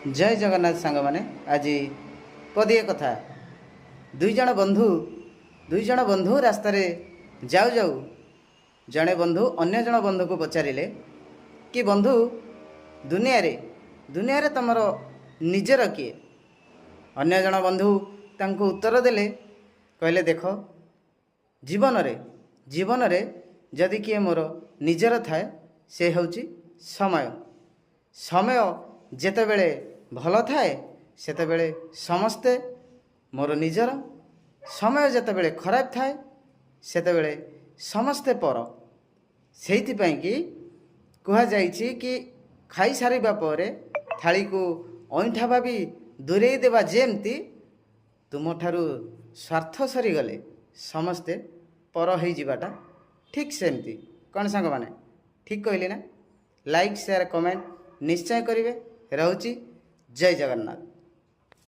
जय जगन्नाथ सांग मैंने आज पदिए कथा दुई जण बंधु रास्त जाऊ जाऊ जड़े बंधु अन्य जन बंधु को पचारे कि बंधु दुनिया रे तुमर निजर किए अन्य जन बंधु तांको उत्तर देले कहले देख जीवन रे जदि किए मोर निजर थाए से होची समय समय जेतेबेले भल थाए सेतेबेले समस्ते मोर निजर समय जेतेबेले खराब थाए सेतेबेले समस्ते पर सेइथिपाई कि कहा जाइछि कि खाई सारिबा परे थाली को अइठा भाबी दूरेई देबा जेमती तुम ठारू स्वार्थ सरीगले समस्ते पर हो जावाटा ठीक सेमती कौन सांग माने ठीक कहली ना। लाइक शेयर कमेंट निश्चय करेंगे। रहुची जय जगन्नाथ।